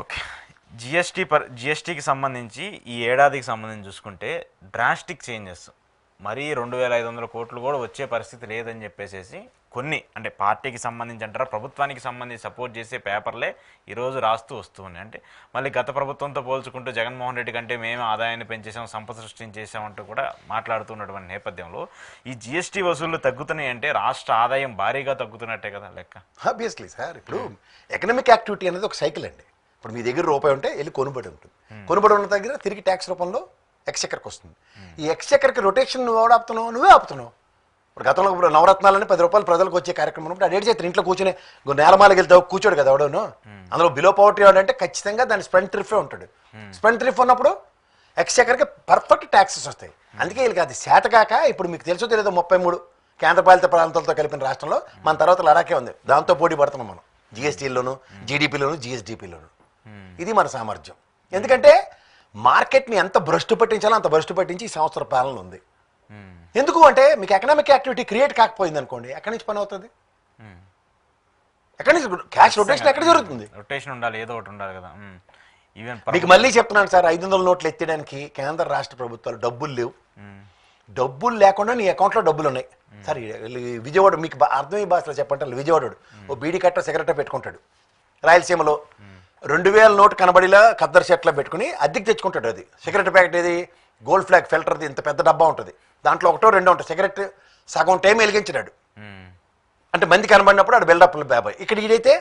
Okay. జిఎస్టీకి సంబంధించి ఈ ఏడాదికి సంబంధించి చూసుకుంటే డ్రాస్టిక్ చేంజెస్ మరీ 2,500 కోట్లు కూడా వచ్చే పరిస్థితి లేదని చెప్పేసి కొన్ని అంటే పార్టీకి సంబంధించి అంటారా ప్రభుత్వానికి సంబంధించి సపోర్ట్ చేసే పేపర్లే ఈరోజు రాస్తూ వస్తూ ఉన్నాయి. అంటే మళ్ళీ గత ప్రభుత్వంతో పోల్చుకుంటూ జగన్మోహన్ రెడ్డి కంటే మేము ఆదాయాన్ని పెంచేసాం, సంపద సృష్టించేసామంటూ కూడా మాట్లాడుతున్నటువంటి నేపథ్యంలో ఈ జిఎస్టీ వసూళ్లు తగ్గుతున్నాయి అంటే రాష్ట్ర ఆదాయం భారీగా తగ్గుతున్నట్టే కదా లెక్క. ఆబ్వియస్లీ సార్, ఇప్పుడు ఎకనామిక్ యాక్టివిటీ అనేది ఒక సైకిల్ అండి. ఇప్పుడు మీ దగ్గర రూపాయి ఉంటే వెళ్ళి కొనుబడి ఉంటుంది, కొనుబడి ఉన్న దగ్గర తిరిగి ట్యాక్స్ రూపంలో ఎక్స్చెక్కర్కి వస్తుంది. ఈ ఎక్స్చెక్కర్కి రొటేషన్ నువ్వు ఎవడు ఆపుతున్నావు? నువ్వే ఆపుతున్నావు. ఇప్పుడు గతంలో ఇప్పుడు నవరత్నాలని 10 రూపాయలు ప్రజలకు వచ్చే కార్యక్రమం ఉన్నప్పుడు అడేట్ చేస్తారు. ఇంట్లో కూర్చొని నేలమాలకి వెళ్తావు కూర్చోడు కదా ఎవడోను. అందులో బిలో పవర్టీ వాడంటే ఖచ్చితంగా దాని స్పెండ్ థ్రిఫ్టే ఉంటాడు. స్పెండ్ థ్రిఫ్ ఉన్నప్పుడు ఎక్స్చెక్కర్కి పర్ఫెక్ట్ ట్యాక్సెస్ వస్తాయి. అందుకే వీళ్ళకి అది శాతకాక ఇప్పుడు మీకు తెలుసో తెలియదు 33 కేంద్రపాలిత ప్రాంతాలతో కలిపిన రాష్ట్రంలో మన తర్వాత లడాకే ఉంది. దాంతో పోటీ పడుతున్నాం మనం జిఎస్టీలోను, జీడిపిలోను, జిఎస్డిపిలోను. ఇది మన సామర్థ్యం. ఎందుకంటే మార్కెట్ని ఎంత భ్రష్టు పట్టించాలో అంత భ్రష్టు పట్టించి ఈ సంవత్సర పాలన ఉంది. ఎందుకు అంటే మీకు ఎకనామిక్ యాక్టివిటీ క్రియేట్ కాకపోయింది అనుకోండి, ఎక్కడి నుంచి పని అవుతుంది? ఎక్కడి నుంచి క్యాష్ రొటేషన్ ఎక్కడ జరుగుతుంది? రొటేషన్ ఉండాలి, ఏదో ఒకటి ఉండాలి కదా. ఈవెన్ మీకు మళ్ళీ చెప్తున్నాను సార్, 500 నోట్లు ఎత్తడానికి కేంద్ర రాష్ట్ర ప్రభుత్వాలు డబ్బులు లేవు. డబ్బులు లేకుండా నీ అకౌంట్లో డబ్బులు ఉన్నాయి. సరే విజయవాడ మీకు అర్థమయ్యే భాషలో చెప్పంటే విజయవాడు ఓ బీడీ కట్ట సిగరెట్ పెట్టుకుంటాడు. రాయలసీమలో 2000 నోటు కనబడిలా ఖద్దరు షర్ట్లో పెట్టుకుని అద్దెకి తెచ్చుకుంటాడు. అది సిగరెట్ ప్యాకెట్, ఏది గోల్డ్ ఫ్లాగ్ ఫిల్టర్ది ఇంత పెద్ద డబ్బా ఉంటుంది, దాంట్లో 1-2 ఉంటుంది. సిగరెట్ సగం టైం వెలిగించినాడు అంటే మంది కనబడినప్పుడు ఆడు బిల్డప్ బాబాయ్. ఇక్కడ ఇదైతే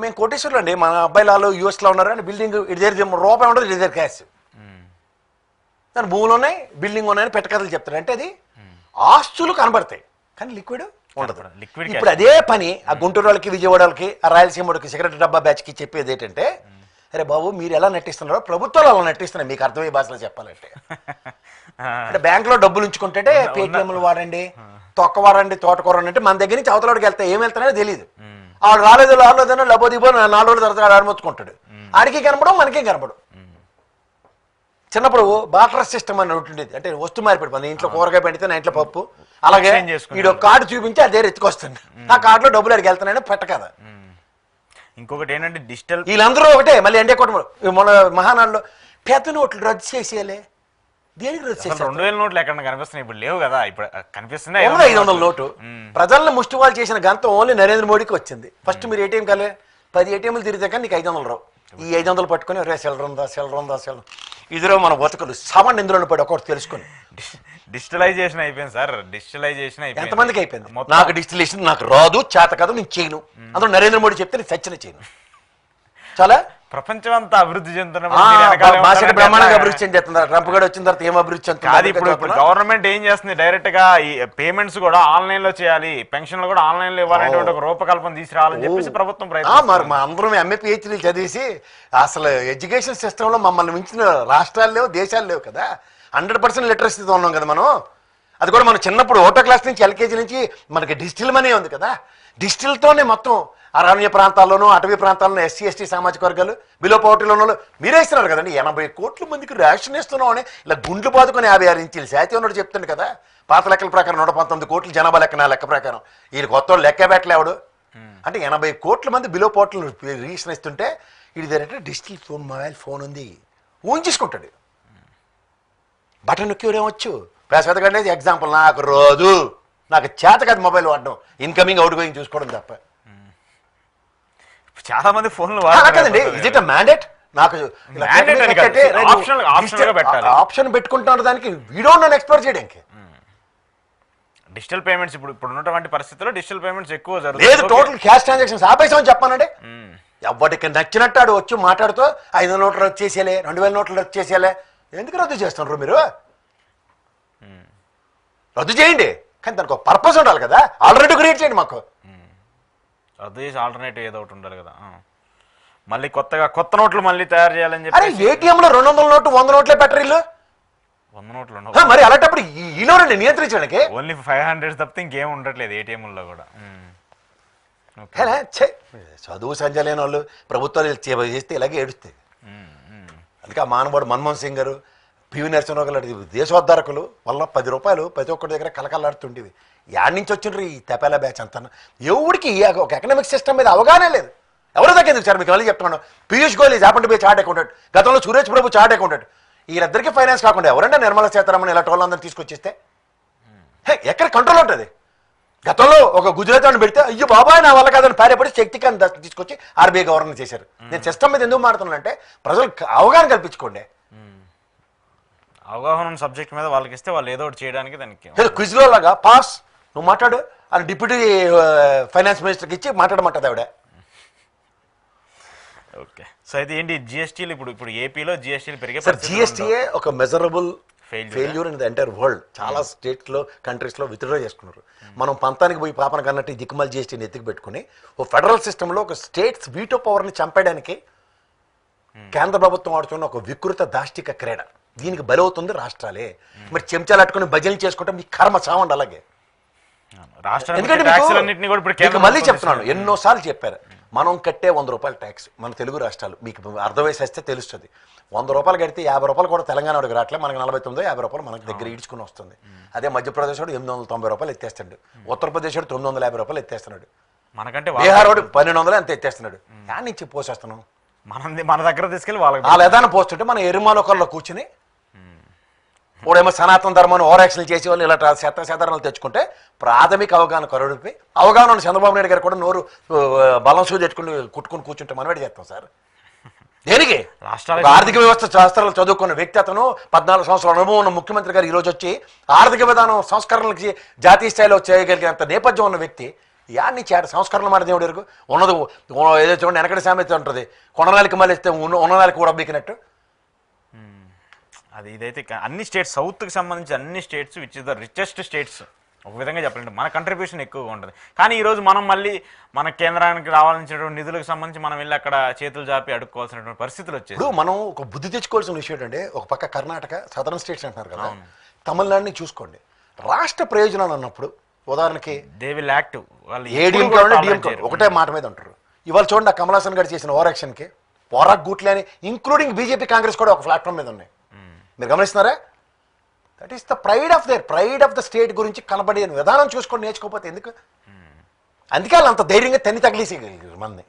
మేము కోటేశ్వర్లు అండి, మన అబ్బాయిలు వాళ్ళు యూఎస్లో ఉన్నారు అని బిల్డింగ్ ఇటు దగ్గర రూపాయి ఉండదు, ఇటు దగ్గర క్యాష్. దాని భూములు ఉన్నాయి, బిల్డింగ్ ఉన్నాయని పెట్టకథలు చెప్తాడు. అంటే అది ఆస్తులు కనబడతాయి కానీ లిక్విడ్ ఉండదు. ఇప్పుడు అదే పని ఆ గుంటూరు వాళ్ళకి, విజయవాడ వాళ్ళకి, ఆ రాయలసీమ వాళ్ళకి సిగరెట్ డబ్బా బ్యాచ్కి చెప్పేది ఏంటంటే, అరే బాబు మీరు ఎలా నెట్టిస్తున్నారో ప్రభుత్వాలు అలా నెట్టిస్తున్నాయి. మీకు అర్థమయ్యే భాషలో చెప్పాలంటే అంటే బ్యాంకులో డబ్బులు ఉంచుకుంటే పేటిఎంలు వాడండి, తొక్క వాడండి, తోటకూర అంటే మన దగ్గర నుంచి అవతలకి వెళ్తాయి, ఏం వెళ్తానో తెలియదు. ఆడు రాలేదనో లబోదిబో 4 రోజుల తర్వాత ఆడమొచ్చుకుంటాడు. ఆడికి కనపడం మనకేం కనపడం. చిన్నప్పుడు బాటర్ సిస్టమ్ అని ఉంటుండేది, అంటే వస్తు మార్పిడి. మన ఇంట్లో కూరగాయ పెడితే నా ఇంట్లో పప్పు, అలాగే వీడు కార్డు చూపించి అదే ఎత్తుకొస్తుంది. ఆ కార్డులో డబ్బులు అడిగి వెళ్తున్నాయని పెట్ట కదా. ఇంకొకటి ఏంటంటే డిజిటల్, వీళ్ళందరూ ఒకటే. మళ్ళీ ఎండే కుటుంబం మన మహానాడులో పెద్ద నోట్లు రద్దు చేసేయాలి. దేనికి రద్దు చేయాలి? 2000 నోట్లు ఎక్కడ కనిపిస్తున్నాయి? ఇప్పుడు లేవు కదా. ఇప్పుడు కనిపిస్తున్నాయి 500 నోటు. ప్రజలను ముష్టివాళ్ళు చేసిన గంతం ఓన్లీ నరేంద్ర మోడీకి వచ్చింది. ఫస్ట్ మీరు ఏటీఎం కాలే 10 ఏటీఎంలు తిరిగితే కానీ నీకు 500 రావు. ఈ 500 పట్టుకొని రే సెలరుందా ఇదిరో మన బతుకులు సామాన్య ఇందులో పడి ఒకటి తెలుసుకొని డిజిటలైజేషన్ అయిపోయింది సార్. డిజిటలైజేషన్ అయిపోయింది. ఎంతమందికి అయిపోయింది? నాకు డిజిటలైజేషన్ నాకు రాదు, చేత కాదు, నేను చేయను. అందులో నరేంద్ర మోడీ చెప్తే నేను సచ్చిన చేయను. చాలా ప్రపంచం అంతా అభివృద్ధి చెందుతున్నప్పుడు బ్రహ్మాండంగా అభివృద్ధి చెందుతున్నారు. ట్రంప్ గడు వచ్చిన తర్వాత ఏం అభివృద్ధి చెందుతుంది? ఇప్పుడు గవర్నమెంట్ ఏం చేస్తుంది, డైరెక్ట్ గా ఈ పేమెంట్స్ కూడా ఆన్లైన్ లో చేయాలి, పెన్షన్లు కూడా ఆన్లైన్ లో ఇవ్వాలనేటువంటి ఒక రూపకల్పన తీసుకురావాలని చెప్పేసి ప్రభుత్వం మరి మా అందరం ఎంఏ పిహెచ్డీలు చదివేసి అసలు ఎడ్యుకేషన్ సిస్టమ్ లో మమ్మల్ని మించిన రాష్ట్రాలు లేవు, దేశాలు లేవు కదా. 100% లిటరసీతో ఉన్నాం కదా మనం. అది కూడా మనం చిన్నప్పుడు ఒకటో క్లాస్ నుంచి ఎల్కేజీ నుంచి మనకి డిజిటల్ మనీ ఉంది కదా. డిజిటల్తోనే మొత్తం అరణ్య ప్రాంతాల్లోనూ అటవీ ప్రాంతాల్లోనూ ఎస్సీ ఎస్టీ సామాజిక వర్గాలు, బిలో పవర్టీలో ఉన్న మీరే ఇస్తున్నారు కదండి. 80 కోట్ల మందికి రేషన్ ఇస్తున్నాం అని ఇలా గుండ్లు బాదుకొని 56 ఇంచీలు శాతి ఉన్నాడు చెప్తుంది కదా. పాత లెక్కల ప్రకారం 119 కోట్ల జనాభా లెక్క, నా లెక్క ప్రకారం వీళ్ళు కొత్త లెక్క పెట్టలేవాడు. అంటే 80 కోట్ల మంది బిలో పవర్టీలు రేషన్ ఇస్తుంటే ఇది దగ్గర డిజిటల్ ఫోన్, మొబైల్ ఫోన్ ఉంది, ఊహించుకుంటాడు. బటన్ నొక్కి ఏమొచ్చు పేసదగండి. ఎగ్జాంపుల్, నాకు రోజు నాకు చేత కాదు మొబైల్ వాడడం, ఇన్కమింగ్ అవుట్ గోయింగ్ చూసుకోవడం తప్ప. చాలా మంది ఫోన్లు కదండి. Is it mandate? నాకు ఆప్షన్ పెట్టుకుంటున్నారు దానికి. వీడో నన్ను ఎక్స్ప్లోర్ చేయడానికి. డిజిటల్ పేమెంట్స్ ఇప్పుడు ఉన్నటువంటి పరిస్థితుల్లో డిజిటల్ పేమెంట్స్ ఎక్కువ జరుగుతుంది. లేదు, టోటల్ క్యాష్ ట్రాన్సాక్షన్స్ ఆపేసామని చెప్పానండి. ఎవరికి నచ్చినట్టు ఆడు వచ్చి మాట్లాడుతూ 500 నోట్లు రద్దు చేసేయాలి, 2000 నోట్లు రద్దు చేసేయాలి. ఎందుకు రద్దు చేస్తున్నారు మీరు? రద్దు చేయండి, కానీ దానికి ఒక పర్పస్ ఉండాలి కదా. ఆల్రెడీ క్రియేట్ చేయండి. మాకు రద్దు చేసి ఆల్టర్నేటివ్ ఏదో ఒకటి ఉండాలి కదా. మళ్ళీ కొత్త నోట్లు మళ్ళీ తయారు చేయాలని చెప్పి ఏటీఎంలో 200 నోటు 100 నోట్లే పెట్టరు ఇల్లు. 100 నోట్లు మరి అలాంటప్పుడు ఈలోనండి నియంత్రించడానికి. ఓన్లీ 500 తప్పితే ఇంకేం ఉండట్లేదు ఏటీఎంలో కూడా. చదువు సంజయ్ లేని వాళ్ళు ప్రభుత్వాలు చేస్తే ఇలాగే ఏడుస్తాయి. అందుకే ఆ మానవుడు మన్మోహన్ సింగ్ గారు, పివి నరసింహరావు గారు దేశోద్ధారకులు వల్ల 10 రూపాయలు ప్రతి ఒక్కరి దగ్గర కలకలాడుతుండేవి. యాడ్ నుంచి వచ్చిండ్రు ఈ తెపాల బ్యాచ్ అంతా. ఎవరికి ఒక ఎకనామిక్ సిస్టమ్ మీద అవగాహన లేదు. ఎవరో దాకా ఎందుకు సార్ మీకు మళ్ళీ చెప్తున్నాను. Piyush Goyal is happen to be chart accountant, గతంలో సురేష్ ప్రభు చార్ట్ అకౌంటెంట్. వీళ్ళిద్దరికీ ఫైనాన్స్ కాకుండా ఎవరంటే నిర్మలా సీతారామన్ ఇలా టోళ్ళందరూ తీసుకొచ్చేస్తే ఎక్కడ కంట్రోల్ ఉంటుంది? గతంలో ఒక గుజరాత్ అని పెడితే అయ్యో బాబాయ్ నా వల్ల కాదని పారేపడి శక్తికాంత్ దాస్ తీసుకొచ్చి ఆర్బీఐ గవర్నర్ చేశారు. నేను సిస్టమ్ మీద ఎందుకు మాట్లాడుతున్నానంటే ప్రజలకు అవగాహన కల్పించుకోండి. అవగాహన ఉన్న సబ్జెక్ట్ మీద వాళ్ళకి ఇస్తే వాళ్ళు ఏదో ఒకటి చేయడానికి దానికి ఏదో క్విజ్లో లాగా పాస్ నువ్వు మాట్లాడు అని డిప్యూటీ ఫైనాన్స్ మినిస్టర్కి ఇచ్చి మాట్లాడమంటది ఆవిడ. ఓకే, సో అయితే ఏంటి జిఎస్టీలు ఇప్పుడు ఏపీలో జిఎస్టీలు పెరిగే సార్ జిఎస్టీఏ ఒక measurable Failure. Failure in the entire world. చాలా స్టేట్స్లో కంట్రీస్లో విత్డ్రా చేసుకున్నారు. మనం పంతానికి పోయి పాపన కన్నట్టు దిక్కుమల్ జిఎస్టీని ఎత్తికి పెట్టుకుని ఓ ఫెడరల్ సిస్టంలో ఒక స్టేట్స్ వీటో పవర్ని చంపేయడానికి కేంద్ర ప్రభుత్వం ఆడుతున్న ఒక వికృత దాష్టిక క్రీడ. దీనికి బలవుతుంది రాష్ట్రాలే. మరి చెంచాలు అట్టుకుని భజనలు చేసుకుంటే మీ కర్మ చావండి అలాగే. ఎందుకంటే మీకు మళ్ళీ చెప్తున్నాను, ఎన్నోసార్లు చెప్పారు, మనం కట్టే 100 రూపాయల ట్యాక్స్ మన తెలుగు రాష్ట్రాలు మీకు అర్థమేసేస్తే తెలుస్తుంది. 100 రూపాయలు కడితే 50 రూపాయలు కూడా తెలంగాణ వాడికి రావట్లే, మనకి 49-50 రూపాయలు మనకి దగ్గర ఈడ్చుకుని వస్తుంది. అదే మధ్యప్రదేశ్ వాడు 890 రూపాయలు ఎత్తేస్తాడు, ఉత్తరప్రదేశ్ వాడు 950 రూపాయలు ఎత్తేస్తున్నాడు, మనకంటే బీహార్ వాడు 1200 అంత ఎత్తేస్తున్నాడు. యాడ్ నుంచి పోసేస్తున్నాం మన దగ్గర తీసుకెళ్ళి వాళ్ళ ఏదైనా పోస్తుంటే మనం ఎరుమాలోకల్లో కూర్చుని ఇప్పుడేమో సనాతన ధర్మాన్ని ఓవరాక్షన్లు చేసే వాళ్ళు ఇలా శతశతరణలు తెచ్చుకుంటే ప్రాథమిక అవగాహన కరుడిపై అవగాహన ఉన్న చంద్రబాబు నాయుడు గారు కూడా నోరు బలం సూ తెచ్చుకుని కుట్టుకుని కూర్చుంటే మనవేడి చేస్తాం సార్. దేనికి? రాష్ట్రాలు ఆర్థిక వ్యవస్థ శాస్త్రాలు చదువుకున్న వ్యక్తి అతను 14 సంవత్సరాల అనుభవం ఉన్న ముఖ్యమంత్రి గారు ఈరోజు వచ్చి ఆర్థిక విధానం సంస్కరణలకి జాతీయ స్థాయిలో చేయగలిగినంత నేపథ్యం ఉన్న వ్యక్తి యాడ్ నుంచి సంస్కరణలు మాట దేవుడు వరకు ఉన్నది ఏదో చూడండి వెనకటి సామెత ఉంటుంది, కొననాలికి మళ్ళీ ఇస్తే ఉన్ననాలికి కూడా బీకినట్టు. అది ఇదైతే అన్ని స్టేట్స్ సౌత్కి సంబంధించి అన్ని states which is the richest states ఒక విధంగా చెప్పాలంటే మన కంట్రిబ్యూషన్ ఎక్కువగా ఉంటుంది. కానీ ఈరోజు మనం మళ్ళీ మన కేంద్రానికి రావాల్సినటువంటి నిధులకు సంబంధించి మనం వెళ్ళి అక్కడ చేతులు చాపి అడుక్కోవాల్సినటువంటి పరిస్థితులు వచ్చాయి. ఇప్పుడు మనం ఒక బుద్ధి తెచ్చుకోవాల్సిన విషయం ఏంటంటే ఒక పక్క కర్ణాటక సదరన్ స్టేట్స్ అంటున్నారు కదా, తమిళనాడుని చూసుకోండి. రాష్ట్ర ప్రయోజనాలు అన్నప్పుడు ఉదాహరణకి దే విల్ యాక్ట్ వాళ్ళు ఏడీఎంకే ఒకటే మాట మీద ఉంటారు. ఇవాళ చూడండి కమలాసన్ గారు చేసిన ఓవర్ యాక్షన్కి పోరాక్ గుట్లే అని ఇంక్లూడింగ్ బీజేపీ కాంగ్రెస్ కూడా ఒక ప్లాట్ఫామ్ మీద ఉన్నాయి. మీరు గమనిస్తున్నారా? That is the pride of the state గురించి కనబడే విధానం చూసుకొని నేర్చుకోకపోతే ఎందుకు? అందుకే వాళ్ళు అంత ధైర్యంగా తన్ని తగిలేసి మంది